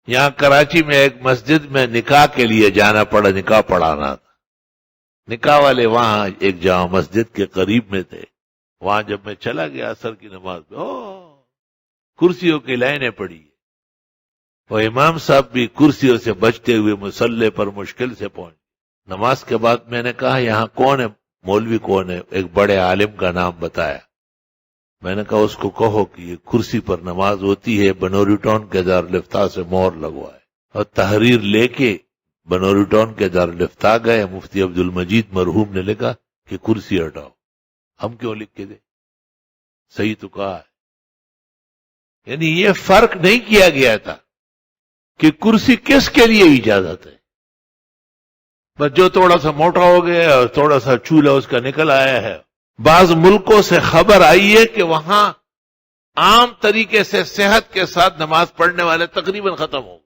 یہاں کراچی میں ایک مسجد میں نکاح کے لیے جانا پڑا، نکاح پڑھانا تھا۔ نکاح والے وہاں ایک جامع مسجد کے قریب میں تھے۔ وہاں جب میں چلا گیا عصر کی نماز میں، کرسیوں کی لائنیں پڑی، وہ امام صاحب بھی کرسیوں سے بچتے ہوئے مصلی پر مشکل سے پہنچ۔ نماز کے بعد میں نے کہا یہاں کون ہے، مولوی کون ہے؟ ایک بڑے عالم کا نام بتایا۔ میں نے کہا اس کو کہو کہ یہ کرسی پر نماز ہوتی ہے، بنوری ٹاؤن کے دارالفتاح سے مہر لگوائے، اور تحریر لے کے بنوری ٹاؤن کے دارالفتاح گئے۔ مفتی عبد المجید مرحوم نے لکھا کہ کرسی ہٹاؤ۔ ہم کیوں لکھ کے دیں؟ صحیح تو کہا ہے۔ یعنی یہ فرق نہیں کیا گیا تھا کہ کرسی کس کے لیے اجازت ہے، بس جو تھوڑا سا موٹا ہو گیا اور تھوڑا سا چولہا اس کا نکل آیا ہے۔ بعض ملکوں سے خبر آئی ہے کہ وہاں عام طریقے سے صحت کے ساتھ نماز پڑھنے والے تقریباً ختم ہو گئے۔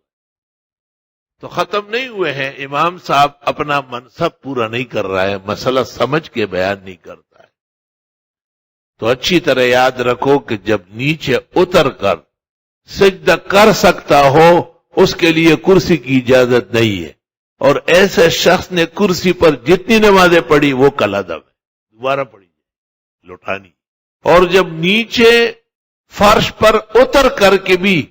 تو ختم نہیں ہوئے ہیں، امام صاحب اپنا منصب پورا نہیں کر رہا ہے، مسئلہ سمجھ کے بیان نہیں کرتا ہے۔ تو اچھی طرح یاد رکھو کہ جب نیچے اتر کر سجدہ کر سکتا ہو اس کے لیے کرسی کی اجازت نہیں ہے، اور ایسے شخص نے کرسی پر جتنی نمازیں پڑھی وہ کالعدم ہے، دوبارہ پڑھی لوٹانی۔ اور جب نیچے فرش پر اتر کر کے بھی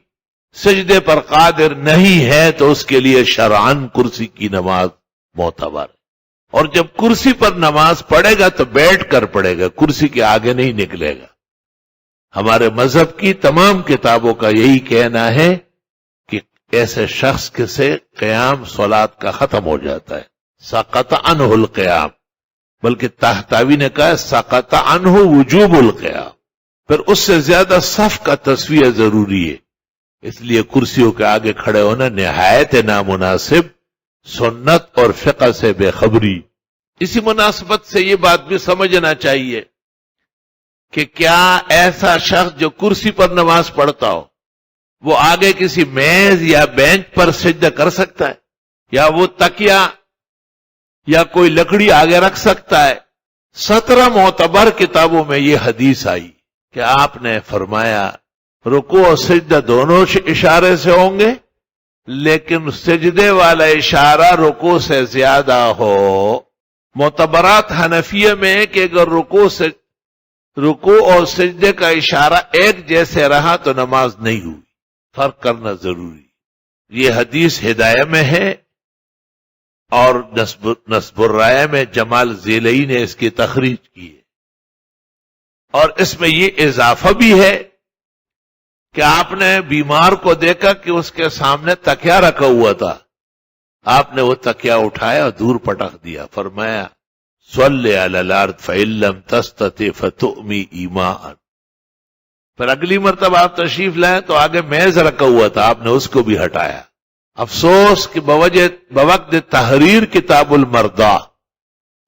سجدے پر قادر نہیں ہے تو اس کے لیے شرعاً کرسی کی نماز معتبر ہے۔ اور جب کرسی پر نماز پڑھے گا تو بیٹھ کر پڑھے گا، کرسی کے آگے نہیں نکلے گا۔ ہمارے مذہب کی تمام کتابوں کا یہی کہنا ہے کہ ایسے شخص کے سے قیام صلات کا ختم ہو جاتا ہے، سقط عنہ القیام، بلکہ طحطاوی نے کہا سقط عنہ وجوب القیام۔ پھر اس سے زیادہ صف کا تسویہ ضروری ہے، اس لیے کرسیوں کے آگے کھڑے ہونا نہایت نامناسب، سنت اور فقہ سے بے خبری۔ اسی مناسبت سے یہ بات بھی سمجھنا چاہیے کہ کیا ایسا شخص جو کرسی پر نماز پڑھتا ہو وہ آگے کسی میز یا بینچ پر سجدہ کر سکتا ہے، یا وہ تکیہ یا کوئی لکڑی آگے رکھ سکتا ہے؟ 17 معتبر کتابوں میں یہ حدیث آئی کہ آپ نے فرمایا رکوع اور سجدہ دونوں اشارے سے ہوں گے، لیکن سجدے والا اشارہ رکوع سے زیادہ ہو۔ معتبرات حنفیہ میں ہے کہ اگر رکوع اور سجدے کا اشارہ ایک جیسے رہا تو نماز نہیں ہوئی، فرق کرنا ضروری۔ یہ حدیث ہدایہ میں ہے، اور نصب الرایہ میں جمال ذیلئی نے اس کی تخریج کی ہے۔ اور اس میں یہ اضافہ بھی ہے کہ آپ نے بیمار کو دیکھا کہ اس کے سامنے تکیہ رکھا ہوا تھا، آپ نے وہ تکیہ اٹھایا اور دور پٹک دیا، فرمایا صلی علی الارض فإن لم تستطع فتؤمی ایماء۔ پھر اگلی مرتبہ آپ تشریف لائے تو آگے میز رکھا ہوا تھا، آپ نے اس کو بھی ہٹایا۔ افسوس کہ بوقت تحریر کتاب المرضع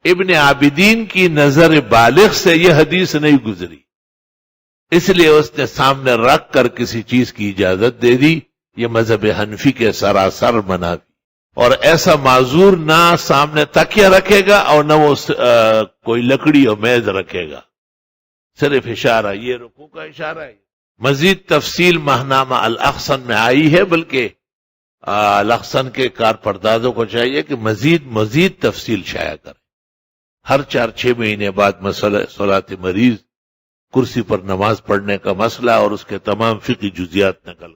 ابن عابدین کی نظر بالغ سے یہ حدیث نہیں گزری، اس لیے اس نے سامنے رکھ کر کسی چیز کی اجازت دے دی۔ یہ مذہب حنفی کے سراسر منافی۔ اور ایسا معذور نہ سامنے تکیہ رکھے گا اور نہ وہ کوئی لکڑی اور میز رکھے گا، صرف اشارہ، یہ رکوع کا اشارہ ہے۔ مزید تفصیل ماہنامہ الاحسن میں آئی ہے، بلکہ الاحسن کے کارپردازوں کو چاہیے کہ مزید تفصیل شائع کریں۔ ہر 4-6 مہینے بعد مسئلہ صلاۃ مریض، کرسی پر نماز پڑھنے کا مسئلہ اور اس کے تمام فقہی جزیات نقل